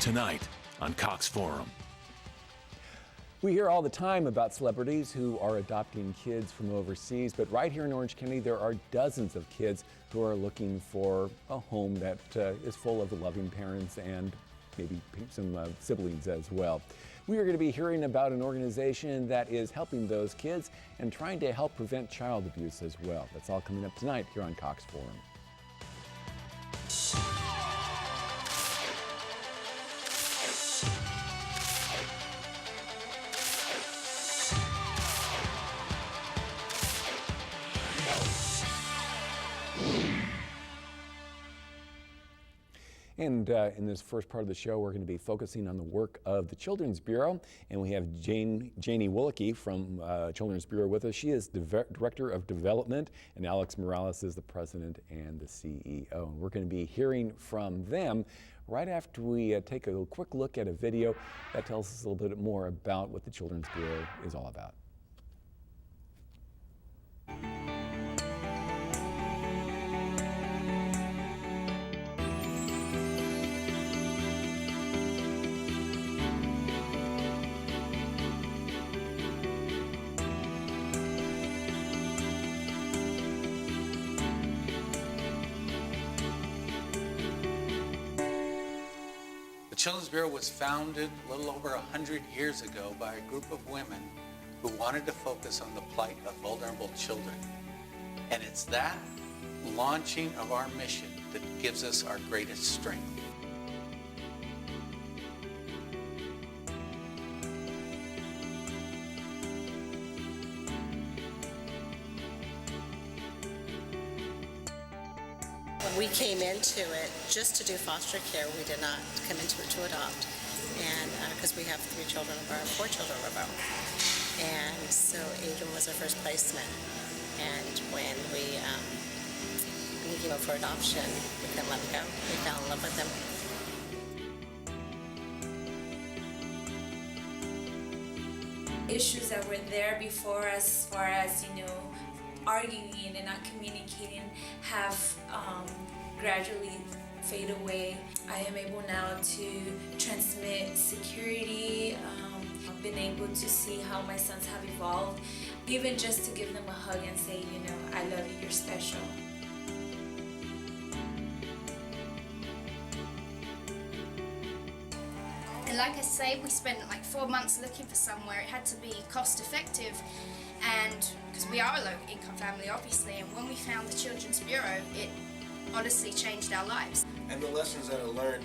tonight on Cox Forum. We hear all the time about celebrities who are adopting kids from overseas, but right here in Orange County, there are dozens of kids who are looking for a home that is full of loving parents and maybe some siblings as well. We are going to be hearing about an organization that is helping those kids and trying to help prevent child abuse as well. That's all coming up tonight here on Cox Forum. And in this first part of the show, we're going to be focusing on the work of the Children's Bureau. And we have Janie Willicke from Children's Bureau with us. She is Director of Development, and Alex Morales is the President and the CEO. And we're going to be hearing from them right after we take a quick look at a video that tells us a little bit more about what the Children's Bureau is all about. The Children's Bureau was founded a little over 100 years ago by a group of women who wanted to focus on the plight of vulnerable children. And it's that launching of our mission that gives us our greatest strength. We came into it just to do foster care. We did not come into it to adopt, and because we have 4 children of our own. And so Adrian was our first placement, and when he came up for adoption, we couldn't let him go. We fell in love with him. Issues that were there before, as far as, arguing and not communicating, have gradually fade away. I am able now to transmit security. I've been able to see how my sons have evolved, even just to give them a hug and say, I love you, you're special. And like I say, we spent like 4 months looking for somewhere. It had to be cost effective, and because we are a low income family obviously, and when we found the Children's Bureau, it honestly changed our lives. And the lessons that are learned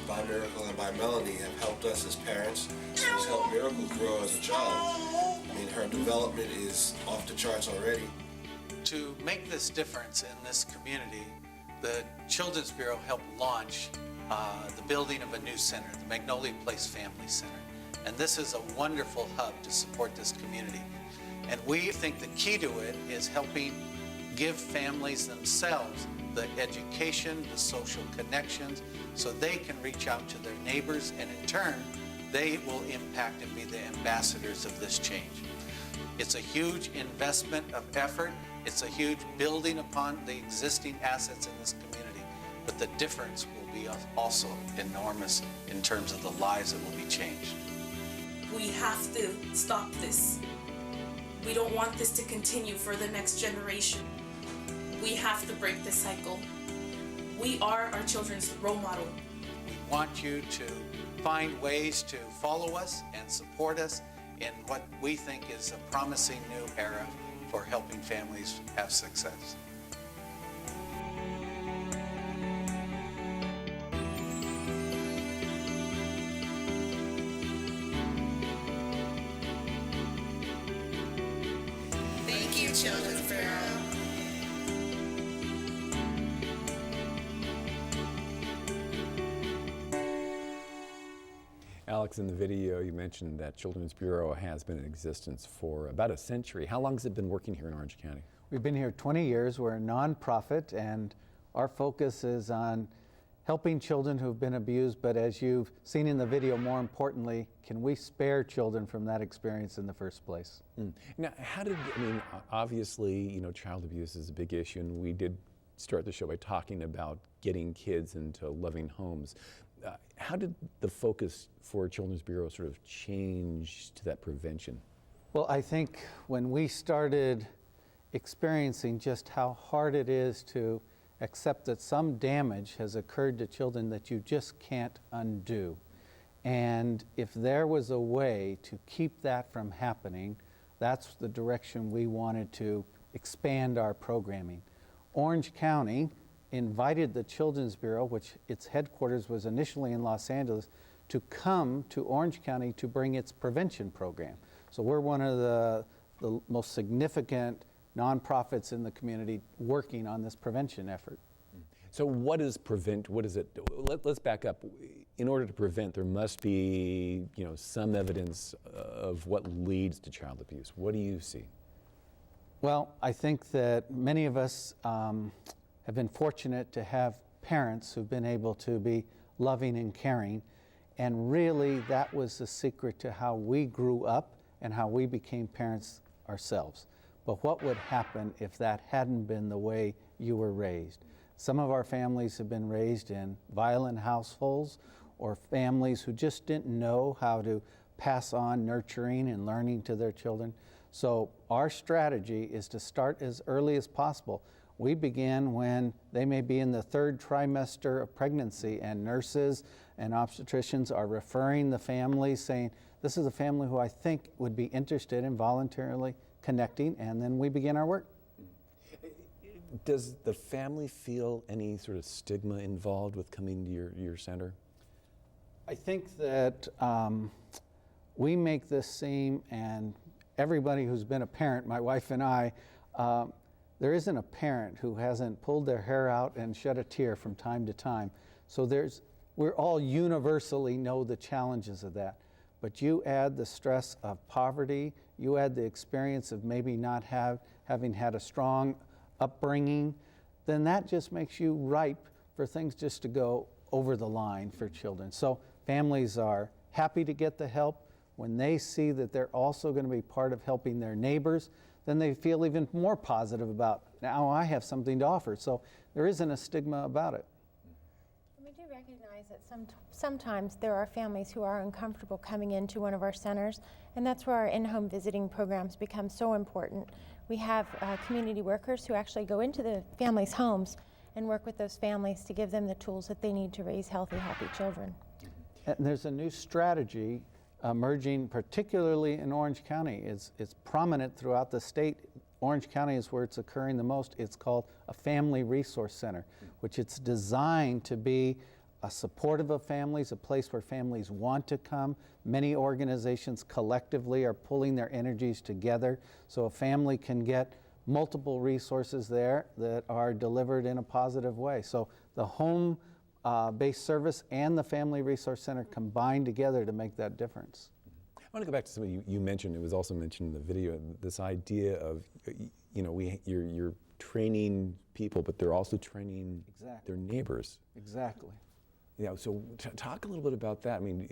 by Miracle and by Melanie have helped us as parents. It's helped Miracle grow as a child. I mean, her development is off the charts already. To make this difference in this community, the Children's Bureau helped launch the building of a new center, the Magnolia Place Family Center. And this is a wonderful hub to support this community. And we think the key to it is helping give families themselves the education, the social connections, so they can reach out to their neighbors, and in turn, they will impact and be the ambassadors of this change. It's a huge investment of effort. It's a huge building upon the existing assets in this community, but the difference will be also enormous in terms of the lives that will be changed. We have to stop this. We don't want this to continue for the next generation. We have to break this cycle. We are our children's role model. We want you to find ways to follow us and support us in what we think is a promising new era for helping families have success. Thank you, Children's Bureau. Alex, in the video, you mentioned that Children's Bureau has been in existence for about a century. How long has it been working here in Orange County? We've been here 20 years. We're a nonprofit, and our focus is on helping children who've been abused, but as you've seen in the video, more importantly, can we spare children from that experience in the first place? Now, obviously, child abuse is a big issue, and we did start the show by talking about getting kids into loving homes. How did the focus for Children's Bureau sort of change to that prevention? Well, I think when we started experiencing just how hard it is to accept that some damage has occurred to children that you just can't undo, and if there was a way to keep that from happening, that's the direction we wanted to expand our programming. Orange County invited the Children's Bureau, which its headquarters was initially in Los Angeles, to come to Orange County to bring its prevention program. So we're one of the most significant nonprofits in the community working on this prevention effort. So what is prevent? What is it? Let's back up. In order to prevent, there must be, some evidence of what leads to child abuse. What do you see? Well, I think that many of us have been fortunate to have parents who've been able to be loving and caring, and really that was the secret to how we grew up and how we became parents ourselves. But what would happen if that hadn't been the way you were raised? Some of our families have been raised in violent households, or families who just didn't know how to pass on nurturing and learning to their children. So our strategy is to start as early as possible. We begin when they may be in the 3rd trimester of pregnancy, and nurses and obstetricians are referring the family, saying, this is a family who I think would be interested in voluntarily connecting, and then we begin our work. Does the family feel any sort of stigma involved with coming to your center? I think that we make this seem, and everybody who's been a parent, my wife and I, there isn't a parent who hasn't pulled their hair out and shed a tear from time to time. So we're all universally know the challenges of that. But you add the stress of poverty, you add the experience of maybe not having had a strong upbringing, then that just makes you ripe for things just to go over the line for children. So families are happy to get the help. When they see that they're also going to be part of helping their neighbors, then they feel even more positive about, now I have something to offer. So there isn't a stigma about it. We do recognize that sometimes there are families who are uncomfortable coming into one of our centers, and that's where our in-home visiting programs become so important. We have community workers who actually go into the families' homes and work with those families to give them the tools that they need to raise healthy, happy children. And there's a new strategy emerging, particularly in Orange County. It's prominent throughout the state. Orange County is where it's occurring the most. It's called a Family Resource Center, which it's designed to be a supportive of families, a place where families want to come. Many organizations collectively are pulling their energies together so a family can get multiple resources there that are delivered in a positive way. So the home-based service and the Family Resource Center combine together to make that difference. I want to go back to something you mentioned. It was also mentioned in the video, this idea of, you're training people, but they're also training their neighbors. Exactly. Yeah, so talk a little bit about that. I mean,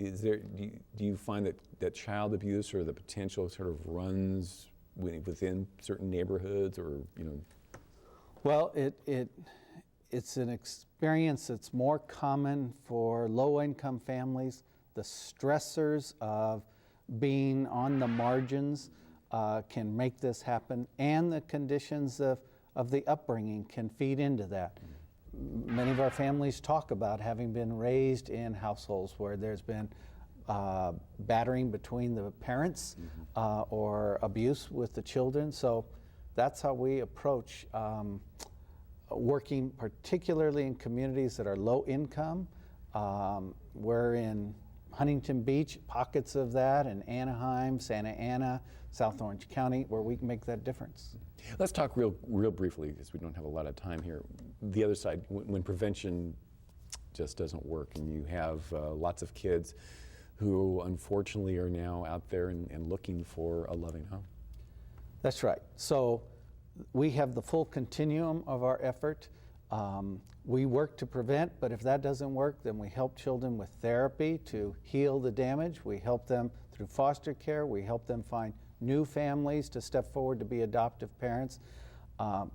do you find that child abuse or the potential sort of runs within certain neighborhoods, or Well, it's an experience that's more common for low-income families. The stressors of being on the margins can make this happen, and the conditions of the upbringing can feed into that. Many of our families talk about having been raised in households where there's been battering between the parents or abuse with the children. So that's how we approach working, particularly in communities that are low income. We're in Huntington Beach, pockets of that, in Anaheim, Santa Ana, South Orange County, where we can make that difference. Let's talk real briefly, because we don't have a lot of time here. The other side, when prevention just doesn't work, and you have lots of kids who unfortunately are now out there and looking for a loving home. That's right. So we have the full continuum of our effort. We work to prevent, but if that doesn't work, then we help children with therapy to heal the damage. We help them through foster care. We help them find new families to step forward to be adoptive parents,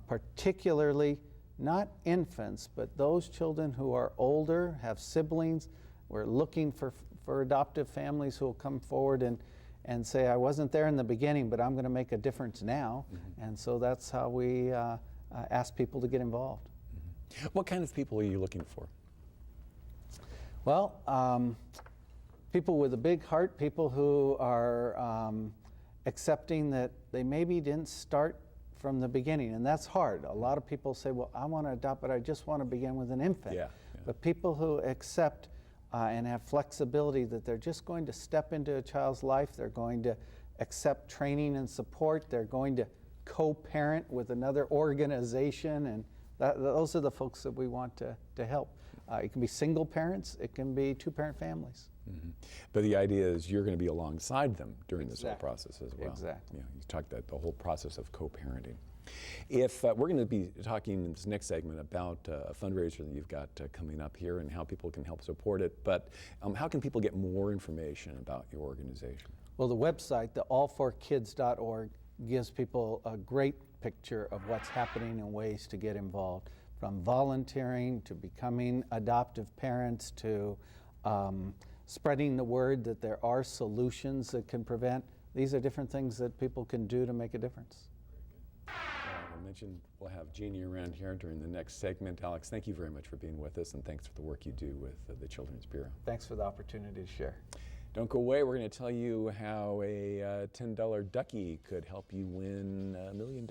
particularly not infants, but those children who are older, have siblings. We're looking for adoptive families who will come forward and say, I wasn't there in the beginning, but I'm going to make a difference now. And so that's how we ask people to get involved. What kind of people are you looking for? Well, people with a big heart, people who are accepting that they maybe didn't start from the beginning, and that's hard. A lot of people say, well, I want to adopt, but I just want to begin with an infant. But people who accept and have flexibility that they're just going to step into a child's life, they're going to accept training and support, they're going to co-parent with another organization, and those are the folks that we want to help. It can be single parents, it can be two-parent families. But the idea is you're going to be alongside them during this whole process as well. Exactly. Yeah, you talked about the whole process of co-parenting. If we're going to be talking in this next segment about a fundraiser that you've got coming up here and how people can help support it, but how can people get more information about your organization? Well, the website, the all4kids.org, gives people a great picture of what's happening and ways to get involved, from volunteering to becoming adoptive parents to spreading the word that there are solutions that can prevent. These are different things that people can do to make a difference. I mentioned we'll have Jeannie around here during the next segment. Alex, thank you very much for being with us, and thanks for the work you do with the Children's Bureau. Thanks for the opportunity to share. Don't go away. We're going to tell you how a $10 ducky could help you win $1 million.